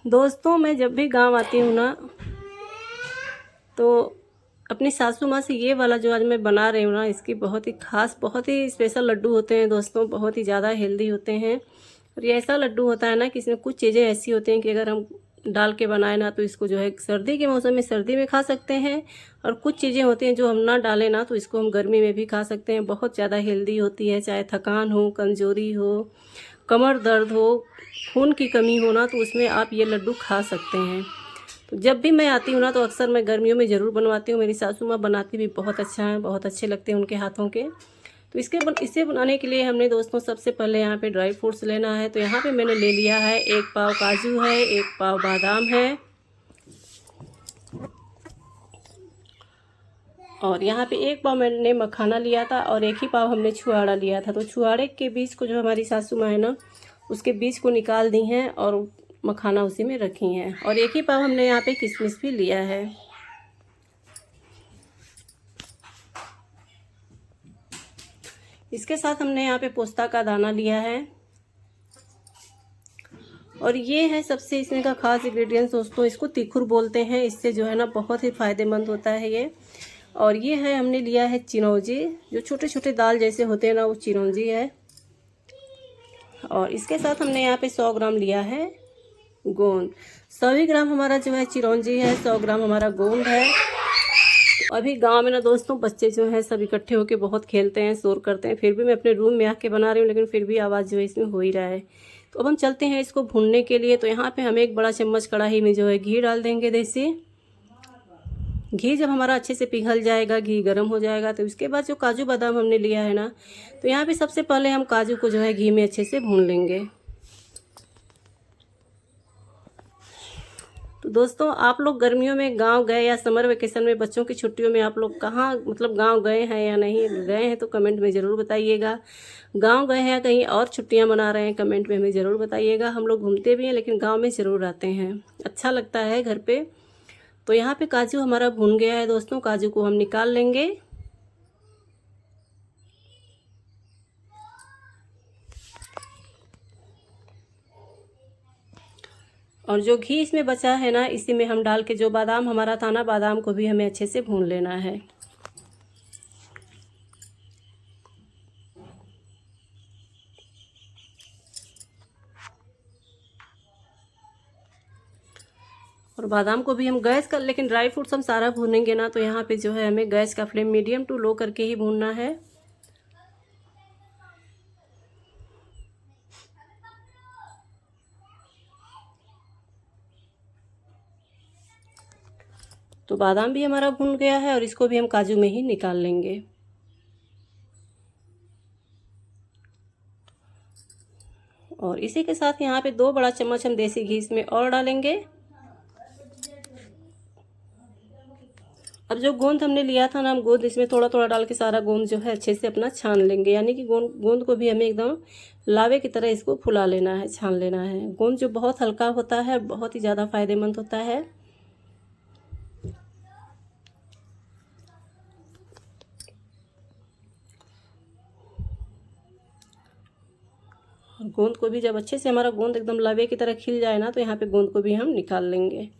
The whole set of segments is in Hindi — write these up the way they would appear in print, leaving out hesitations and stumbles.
दोस्तों मैं जब भी गांव आती हूँ ना, तो अपनी सासू माँ से ये वाला जो आज मैं बना रही हूँ ना, इसकी बहुत ही खास, बहुत ही स्पेशल लड्डू होते हैं दोस्तों। बहुत ही ज़्यादा हेल्दी होते हैं। और ये ऐसा लड्डू होता है ना कि इसमें कुछ चीज़ें ऐसी होती हैं कि अगर हम डाल के बनाए ना, तो इसको जो है सर्दी के मौसम में सर्दी में खा सकते हैं। और कुछ चीज़ें होती हैं जो हम ना डालें ना, तो इसको हम गर्मी में भी खा सकते हैं। बहुत ज़्यादा हेल्दी होती है। चाहे थकान हो, कमज़ोरी हो, कमर दर्द हो, खून की कमी हो ना, तो उसमें आप ये लड्डू खा सकते हैं। तो जब भी मैं आती हूँ ना, तो अक्सर मैं गर्मियों में ज़रूर बनवाती हूँ। मेरी सासू माँ बनाती भी बहुत अच्छा है, बहुत अच्छे लगते हैं उनके हाथों के। तो इसे बनाने के लिए हमने दोस्तों सबसे पहले यहाँ पे ड्राई फ्रूट्स लेना है। तो यहाँ पे मैंने ले लिया है 1 पाव काजू है, 1 पाव बादाम है, और यहाँ पे 1 पाव मैंने मखाना लिया था, और 1 ही पाव हमने छुआड़ा लिया था। तो छुआड़े के बीज को जो हमारी सासू माँ है ना, उसके बीज को निकाल दी हैं और मखाना उसी में रखी हैं। और 1 ही पाव हमने यहाँ पे किशमिश भी लिया है। इसके साथ हमने यहाँ पे पोस्ता का दाना लिया है। और ये है सबसे इसमें का खास इंग्रेडिएंट्स दोस्तों, इसको तिखुर बोलते हैं। इससे जो है ना बहुत ही फ़ायदेमंद होता है ये। और ये है, हमने लिया है चिरौंजी, जो छोटे छोटे दाल जैसे होते हैं ना, वो चिरौंजी है। और इसके साथ हमने यहाँ पे 100 ग्राम लिया है गोंद। 100 ग्राम हमारा जो है चिरौंजी है, 100 ग्राम हमारा गोंद है। तो अभी गांव में ना दोस्तों, बच्चे जो हैं सब इकट्ठे होकर बहुत खेलते हैं, शोर करते हैं। फिर भी मैं अपने रूम में आके बना रही हूँ, लेकिन फिर भी आवाज़ जो है इसमें हो ही रहा है। तो अब हम चलते हैं इसको भूनने के लिए। तो यहाँ पे हम 1 बड़ा चम्मच कढ़ाई में जो है घी डाल देंगे देसी घी। जब हमारा अच्छे से पिघल जाएगा, घी गर्म हो जाएगा, तो इसके बाद जो काजू बादाम हमने लिया है ना, तो यहाँ पे सबसे पहले हम काजू को जो है घी में अच्छे से भून लेंगे। तो दोस्तों, आप लोग गर्मियों में गांव गए या समर वेकेशन में बच्चों की छुट्टियों में आप लोग कहाँ, मतलब गांव गए हैं या नहीं गए हैं, तो कमेंट में ज़रूर बताइएगा। गांव गए हैं या कहीं और छुट्टियां मना रहे हैं, कमेंट में हमें ज़रूर बताइएगा। हम लोग घूमते भी हैं, लेकिन गांव में ज़रूर आते हैं, अच्छा लगता है घर पे। तो यहाँ पे काजू हमारा भून गया है दोस्तों, काजू को हम निकाल लेंगे। और जो घी इसमें बचा है ना, इसी में हम डाल के, जो बादाम हमारा था ना, बादाम को भी हमें अच्छे से भून लेना है। और बादाम को भी हम गैस का, लेकिन ड्राई फ्रूट्स हम सारा भूनेंगे ना, तो यहाँ पे जो है हमें गैस का फ्लेम मीडियम टू लो करके ही भूनना है। तो बादाम भी हमारा भून गया है, और इसको भी हम काजू में ही निकाल लेंगे। और इसी के साथ यहाँ पे 2 बड़ा चम्मच हम देसी घी इसमें और डालेंगे। अब जो गोंद हमने लिया था ना, हम गोंद इसमें थोड़ा थोड़ा डाल के सारा गोंद जो है अच्छे से अपना छान लेंगे। यानी कि गोंद को भी हमें एकदम लावे की तरह इसको फुला लेना है, छान लेना है। गोंद जो बहुत हल्का होता है, बहुत ही ज़्यादा फायदेमंद होता है। और गोंद को भी जब अच्छे से हमारा गोंद एकदम लावे की तरह खिल जाए ना, तो यहाँ पे गोंद को भी हम निकाल लेंगे।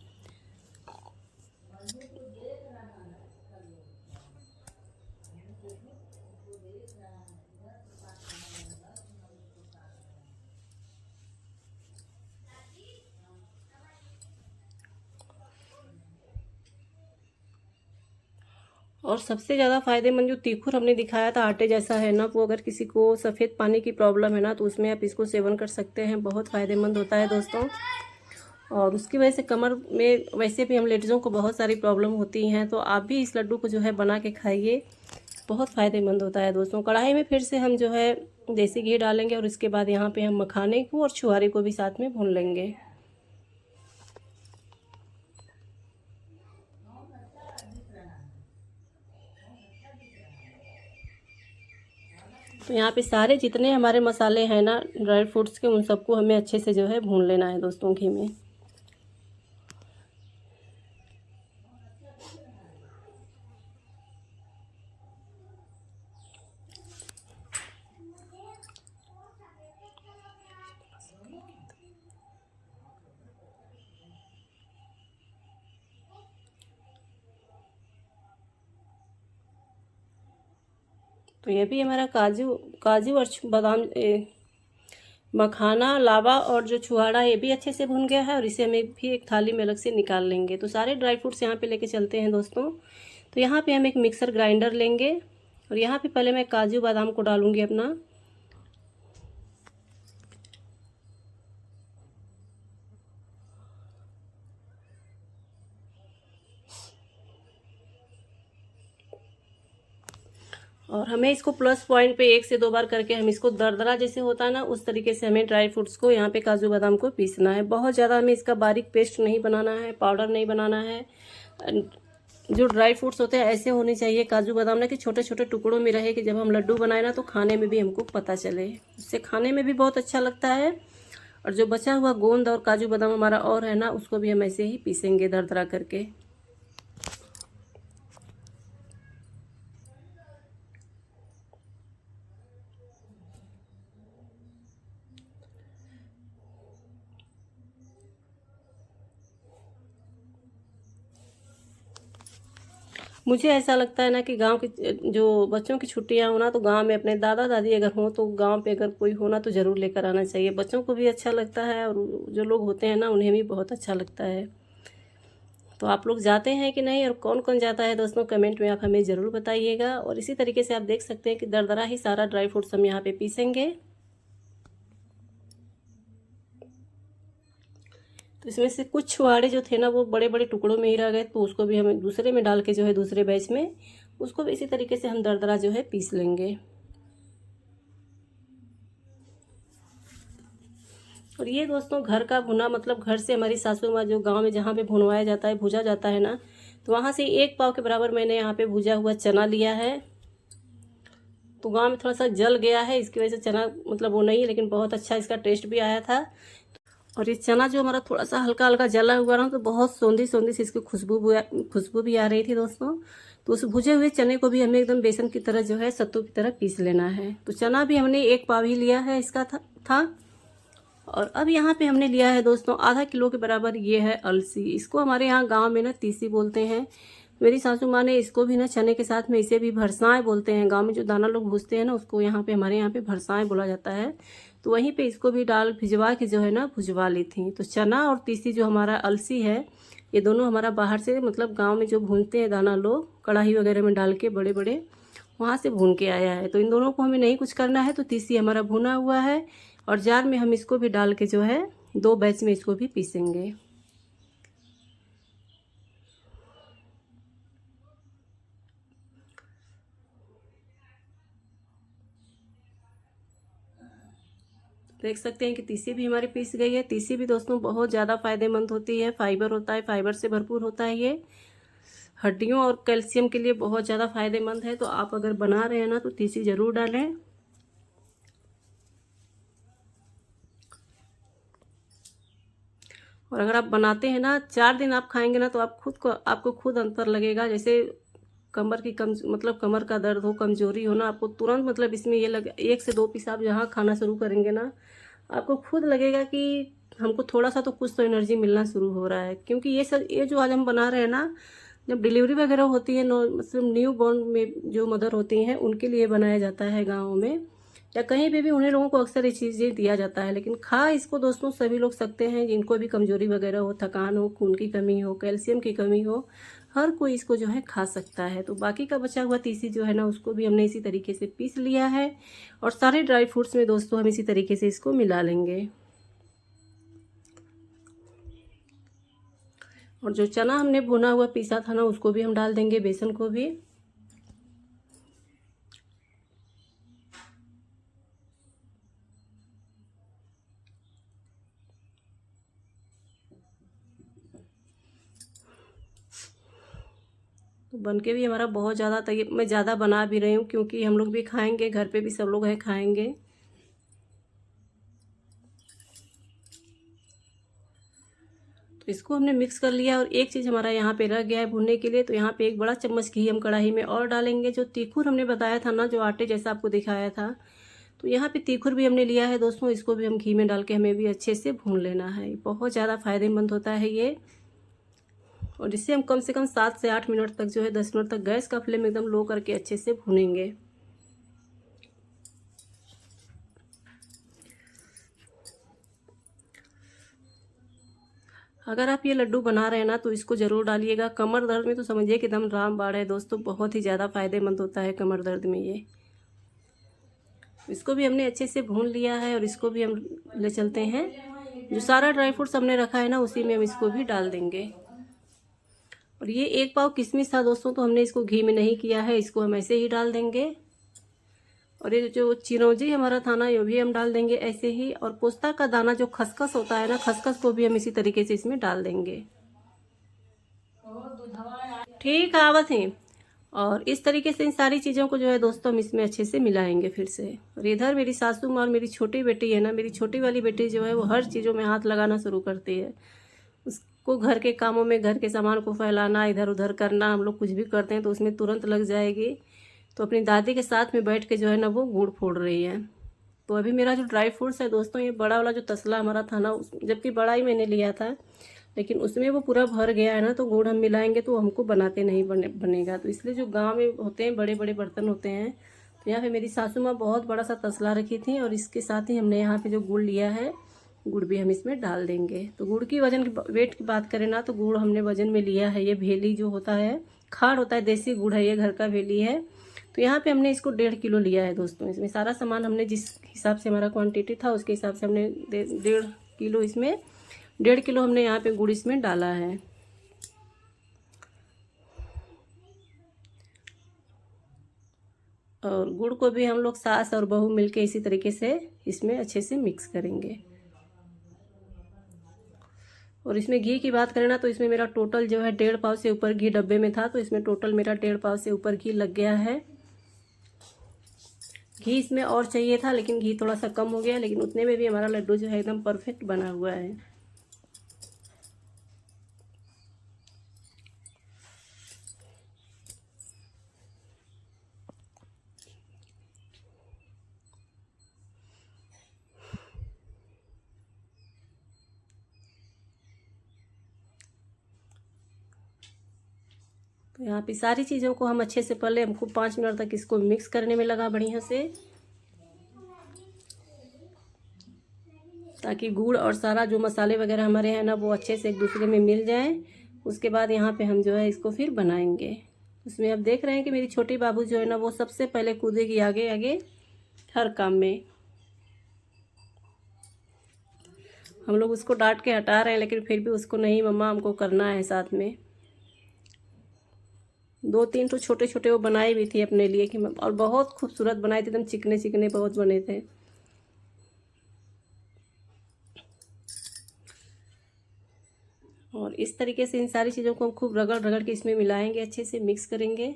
और सबसे ज़्यादा फायदेमंद जो तीखुर हमने दिखाया था, आटे जैसा है ना, वो अगर किसी को सफ़ेद पानी की प्रॉब्लम है ना, तो उसमें आप इसको सेवन कर सकते हैं। बहुत फ़ायदेमंद होता है दोस्तों। और उसकी वजह से कमर में, वैसे भी हम लेडीज़ों को बहुत सारी प्रॉब्लम होती हैं, तो आप भी इस लड्डू को जो है बना के खाइए, बहुत फ़ायदेमंद होता है दोस्तों। कढ़ाई में फिर से हम जो है देसी घी डालेंगे, और इसके बाद यहाँ पे हम मखाने को और छुहारे को भी साथ में भून लेंगे। तो यहाँ पे सारे जितने हमारे मसाले हैं ना ड्राई फ्रूट्स के, उन सबको हमें अच्छे से जो है भून लेना है दोस्तों घी में। तो ये भी हमारा काजू काजू और बादाम मखाना, लावा और जो छुहाड़ा ये भी अच्छे से भुन गया है, और इसे हमें भी एक थाली में अलग से निकाल लेंगे। तो सारे ड्राई फ्रूट्स यहाँ पे लेके चलते हैं दोस्तों। तो यहाँ पे हम एक मिक्सर ग्राइंडर लेंगे, और यहाँ पे पहले मैं काजू बादाम को डालूँगी अपना। और हमें इसको प्लस पॉइंट पे 1 से 2 बार करके हम इसको दरदरा जैसे होता है ना, उस तरीके से हमें ड्राई फ्रूट्स को यहाँ पे काजू बादाम को पीसना है। बहुत ज़्यादा हमें इसका बारीक पेस्ट नहीं बनाना है, पाउडर नहीं बनाना है। जो ड्राई फ्रूट्स होते हैं ऐसे होने चाहिए काजू बादाम ना, कि छोटे छोटे टुकड़ों में रहे, कि जब हम लड्डू बनाए ना तो खाने में भी हमको पता चले, उससे खाने में भी बहुत अच्छा लगता है। और जो बचा हुआ गोंद और काजू बादाम हमारा और है ना, उसको भी हम ऐसे ही पीसेंगे दरदरा करके। मुझे ऐसा लगता है ना कि गांव की जो बच्चों की छुट्टियां हो ना, तो गांव में अपने दादा दादी अगर हों तो गांव पे अगर कोई हो ना तो ज़रूर लेकर आना चाहिए। बच्चों को भी अच्छा लगता है, और जो लोग होते हैं ना उन्हें भी बहुत अच्छा लगता है। तो आप लोग जाते हैं कि नहीं, और कौन कौन जाता है दोस्तों, कमेंट में आप हमें ज़रूर बताइएगा। और इसी तरीके से आप देख सकते हैं कि दरदरा ही सारा ड्राई फ्रूट्स हम यहाँ पे पीसेंगे। तो इसमें से कुछ छुहाड़े जो थे ना वो बड़े बड़े टुकड़ों में ही रह गए, तो उसको भी हमें दूसरे में डाल के जो है दूसरे बैच में उसको भी इसी तरीके से हम दरदरा जो है पीस लेंगे। और ये दोस्तों घर का भुना, मतलब घर से हमारी सासू माँ जो गांव में जहाँ पे भुनवाया जाता है, भुजा जाता है ना, तो वहाँ से 1 पाव के बराबर मैंने यहाँ पे भुजा हुआ चना लिया है। तो गांव में थोड़ा सा जल गया है, इसकी वजह से चना मतलब वो नहीं, लेकिन बहुत अच्छा इसका टेस्ट भी आया था। और ये चना जो हमारा थोड़ा सा हल्का हल्का जला हुआ ना, तो बहुत सौंधी सौंधी सी इसकी खुशबू भी आ रही थी दोस्तों। तो उस भुजे हुए चने को भी हमें एकदम बेसन की तरह जो है सत्तू की तरह पीस लेना है। तो चना भी हमने 1 पाव ही लिया है इसका था। और अब यहाँ पे हमने लिया है दोस्तों आधा किलो के बराबर ये है अलसी। इसको हमारे यहाँ गाँव में ना तीसी बोलते हैं। मेरी सासू माँ ने इसको भी ना चने के साथ में इसे भी भरसाएँ बोलते हैं। गाँव में जो दाना लोग भूजते हैं ना, उसको यहाँ पे हमारे यहाँ पे भरसाएँ बोला जाता है। तो वहीं पे इसको भी डाल भिजवा के जो है ना भुजवा ली थी। तो चना और तीसी जो हमारा अलसी है, ये दोनों हमारा बाहर से मतलब गांव में जो भूनते हैं दाना लोग, कढ़ाई वगैरह में डाल के बड़े बड़े, वहाँ से भून के आया है। तो इन दोनों को हमें नहीं कुछ करना है। तो तीसी हमारा भुना हुआ है, और जार में हम इसको भी डाल के जो है 2 बैच में इसको भी पीसेंगे। देख सकते हैं कि तीसी भी हमारी पीस गई है। तीसी भी दोस्तों बहुत ज़्यादा फायदेमंद होती है, फाइबर होता है, फाइबर से भरपूर होता है। ये हड्डियों और कैल्शियम के लिए बहुत ज़्यादा फायदेमंद है। तो आप अगर बना रहे हैं ना तो तीसी ज़रूर डालें। और अगर आप बनाते हैं ना 4 दिन आप खाएंगे ना, तो आपको खुद अंतर लगेगा। जैसे कमर की मतलब कमर का दर्द हो, कमजोरी हो ना, आपको तुरंत मतलब इसमें ये लगे 1 से 2 पीस आप जहाँ खाना शुरू करेंगे ना, आपको खुद लगेगा कि हमको थोड़ा सा तो कुछ तो एनर्जी मिलना शुरू हो रहा है। क्योंकि ये जो आज हम बना रहे हैं ना, जब डिलीवरी वगैरह होती है, मतलब न्यू बॉर्न में जो मदर होती हैं उनके लिए बनाया जाता है गाँव में, या कहीं पे भी उन्हें लोगों को अक्सर ये चीज़ें दिया जाता है। लेकिन खा इसको दोस्तों सभी लोग सकते हैं, जिनको भी कमजोरी वगैरह हो, थकान हो, खून की कमी हो, कैल्शियम की कमी हो, हर कोई इसको जो है खा सकता है। तो बाकी का बचा हुआ तीसी जो है ना, उसको भी हमने इसी तरीके से पीस लिया है। और सारे ड्राई फ्रूट्स में दोस्तों हम इसी तरीके से इसको मिला लेंगे। और जो चना हमने भुना हुआ पीसा था ना, उसको भी हम डाल देंगे, बेसन को भी। तो बनके भी हमारा बहुत ज़्यादा तैयार, मैं ज़्यादा बना भी रही हूँ क्योंकि हम लोग भी खाएंगे, घर पे भी सब लोग हैं खाएंगे। तो इसको हमने मिक्स कर लिया। और एक चीज़ हमारा यहाँ पे रह गया है भुनने के लिए, तो यहाँ पे 1 बड़ा चम्मच घी हम कढ़ाई में और डालेंगे। जो तीखुर हमने बताया था ना, जो आटे जैसा आपको दिखाया था, तो यहाँ पे तीखुर भी हमने लिया है दोस्तों। इसको भी हम घी में डाल के हमें भी अच्छे से भून लेना है। बहुत ज़्यादा फायदेमंद होता है ये। और इससे हम कम से कम 7 से 8 मिनट तक जो है 10 मिनट तक गैस का फ्लेम एकदम लो करके अच्छे से भूनेंगे। अगर आप ये लड्डू बना रहे हैं ना तो इसको ज़रूर डालिएगा। कमर दर्द में तो समझिए कि एकदम रामबाण है दोस्तों, बहुत ही ज़्यादा फ़ायदेमंद होता है कमर दर्द में ये। इसको भी हमने अच्छे से भून लिया है और इसको भी हम ले चलते हैं। जो सारा ड्राई फ्रूट्स हमने रखा है ना उसी में हम इसको भी डाल देंगे। और ये 1 पाव किशमिश था दोस्तों, तो हमने इसको घी में नहीं किया है, इसको हम ऐसे ही डाल देंगे। और ये जो चिरौंजी हमारा था ना ये भी हम डाल देंगे ऐसे ही। और पोस्ता का दाना जो खसखस होता है ना, खसखस को भी हम इसी तरीके से इसमें डाल देंगे। ठीक है आवत ही। और इस तरीके से इन सारी चीज़ों को जो है दोस्तों हम इसमें अच्छे से मिलाएंगे फिर से। और इधर मेरी सासू माँ और मेरी छोटी बेटी है ना, मेरी छोटी वाली बेटी जो है वो हर चीज़ों में हाथ लगाना शुरू करती है। उसको घर के कामों में, घर के सामान को फैलाना, इधर उधर करना, हम लोग कुछ भी करते हैं तो उसमें तुरंत लग जाएगी। तो अपनी दादी के साथ में बैठ के जो है ना वो गुड़ फोड़ रही है। तो अभी मेरा जो ड्राई फ्रूट्स है दोस्तों, ये बड़ा वाला जो तसला हमारा था ना, जबकि बड़ा ही मैंने लिया था, लेकिन उसमें वो पूरा भर गया है ना, तो गुड़ हम मिलाएंगे तो हमको बनाते नहीं बनेगा। तो इसलिए जो गांव में होते हैं बड़े बड़े बर्तन होते हैं, तो यहाँ पे मेरी सासू माँ बहुत बड़ा सा तसला रखी थी और इसके साथ ही हमने यहाँ पे जो गुड़ लिया है, गुड़ भी हम इसमें डाल देंगे। तो गुड़ की वजन की वेट की बात करें ना, तो गुड़ हमने वजन में लिया है, ये भेली जो होता है, खाड़ होता है, देसी गुड़ है, ये घर का भेली है। तो यहाँ पे हमने इसको 1.5 किलो लिया है दोस्तों। इसमें सारा सामान हमने जिस हिसाब से हमारा क्वांटिटी था उसके हिसाब से हमने 1.5 किलो इसमें 1.5 किलो हमने यहाँ पे गुड़ इसमें डाला है। और गुड़ को भी हम लोग सास और बहू मिलके इसी तरीके से इसमें अच्छे से मिक्स करेंगे। और इसमें घी की बात करें ना, तो इसमें मेरा टोटल जो है 1.5 पाव से ऊपर घी डब्बे में था, तो इसमें टोटल मेरा 1.5 पाव से ऊपर घी लग गया है। घी इसमें और चाहिए था लेकिन घी थोड़ा सा कम हो गया, लेकिन उतने में भी हमारा लड्डू जो है एकदम परफेक्ट बना हुआ है। तो यहाँ पे सारी चीज़ों को हम अच्छे से, पहले हमको 5 मिनट तक इसको मिक्स करने में लगा बढ़िया से, ताकि गुड़ और सारा जो मसाले वगैरह हमारे हैं ना वो अच्छे से एक दूसरे में मिल जाए। उसके बाद यहाँ पे हम जो है इसको फिर बनाएंगे। उसमें आप देख रहे हैं कि मेरी छोटी बाबू जो है ना वो सबसे पहले कूदेगी आगे आगे हर काम में। हम लोग उसको डांट के हटा रहे हैं, लेकिन फिर भी उसको नहीं, मम्मा हमको करना है साथ में। 2-3 तो छोटे छोटे वो बनाई भी थी अपने लिए कि, और बहुत खूबसूरत बनाए थे, एकदम चिकने चिकने बहुत बने थे। और इस तरीके से इन सारी चीज़ों को हम खूब रगड़ रगड़ के इसमें मिलाएंगे, अच्छे से मिक्स करेंगे।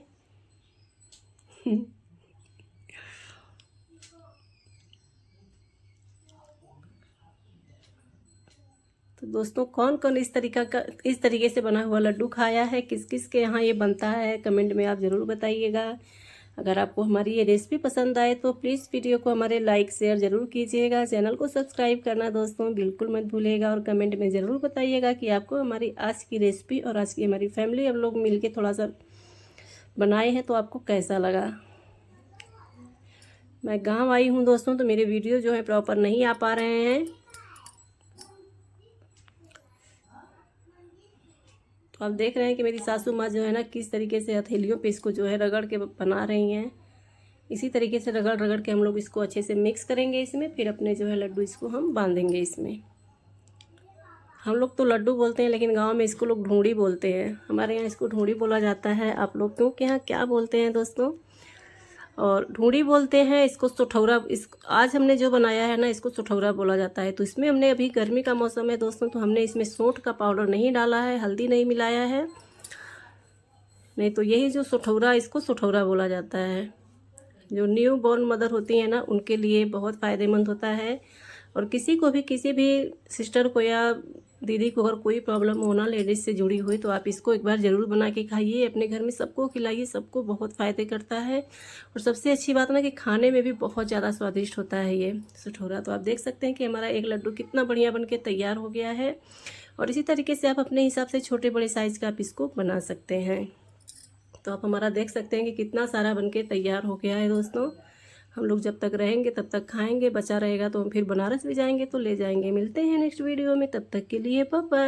तो दोस्तों कौन कौन इस तरीके से बना हुआ लड्डू खाया है, किस किस के यहाँ ये बनता है, कमेंट में आप ज़रूर बताइएगा। अगर आपको हमारी ये रेसिपी पसंद आए तो प्लीज़ वीडियो को हमारे लाइक शेयर ज़रूर कीजिएगा। चैनल को सब्सक्राइब करना दोस्तों बिल्कुल मत भूलिएगा। और कमेंट में ज़रूर बताइएगा कि आपको हमारी आज की रेसिपी और आज की हमारी फैमिली हम लोग मिल के थोड़ा सा बनाए हैं तो आपको कैसा लगा। मैं गाँव आई हूँ दोस्तों, तो मेरे वीडियो जो है प्रॉपर नहीं आ पा रहे हैं। तो आप देख रहे हैं कि मेरी सासू माँ जो है ना किस तरीके से हथेलियों पे इसको जो है रगड़ के बना रही हैं। इसी तरीके से रगड़ रगड़ के हम लोग इसको अच्छे से मिक्स करेंगे इसमें, फिर अपने जो है लड्डू इसको हम बांधेंगे इसमें। हम लोग तो लड्डू बोलते हैं, लेकिन गांव में इसको लोग ढूंढी बोलते हैं। हमारे यहाँ इसको ढूंढी बोला जाता है। आप लोग क्यों के यहाँ क्या बोलते हैं दोस्तों? और ढूंढी बोलते हैं इसको, सुठौरा। आज हमने जो बनाया है ना इसको सुठौरा बोला जाता है। तो इसमें हमने, अभी गर्मी का मौसम है दोस्तों, तो हमने इसमें सौंठ का पाउडर नहीं डाला है, हल्दी नहीं मिलाया है, नहीं तो यही जो सुठौरा, इसको सुठौरा बोला जाता है। जो न्यू बॉर्न मदर होती हैं ना उनके लिए बहुत फ़ायदेमंद होता है। और किसी को भी, किसी भी सिस्टर को या दीदी को अगर कोई प्रॉब्लम हो ना लेडीज़ से जुड़ी हुई, तो आप इसको एक बार ज़रूर बना के खाइए, अपने घर में सबको खिलाइए, सबको बहुत फ़ायदे करता है। और सबसे अच्छी बात ना कि खाने में भी बहुत ज़्यादा स्वादिष्ट होता है ये सुठौरा। तो आप देख सकते हैं कि हमारा एक लड्डू कितना बढ़िया बन के तैयार हो गया है। और इसी तरीके से आप अपने हिसाब से छोटे बड़े साइज़ का आप इसको बना सकते हैं। तो आप हमारा देख सकते हैं कि कितना सारा बनके तैयार हो गया है दोस्तों। हम लोग जब तक रहेंगे तब तक खाएंगे, बचा रहेगा तो हम फिर बनारस भी जाएंगे तो ले जाएंगे। मिलते हैं नेक्स्ट वीडियो में, तब तक के लिए बाय बाय।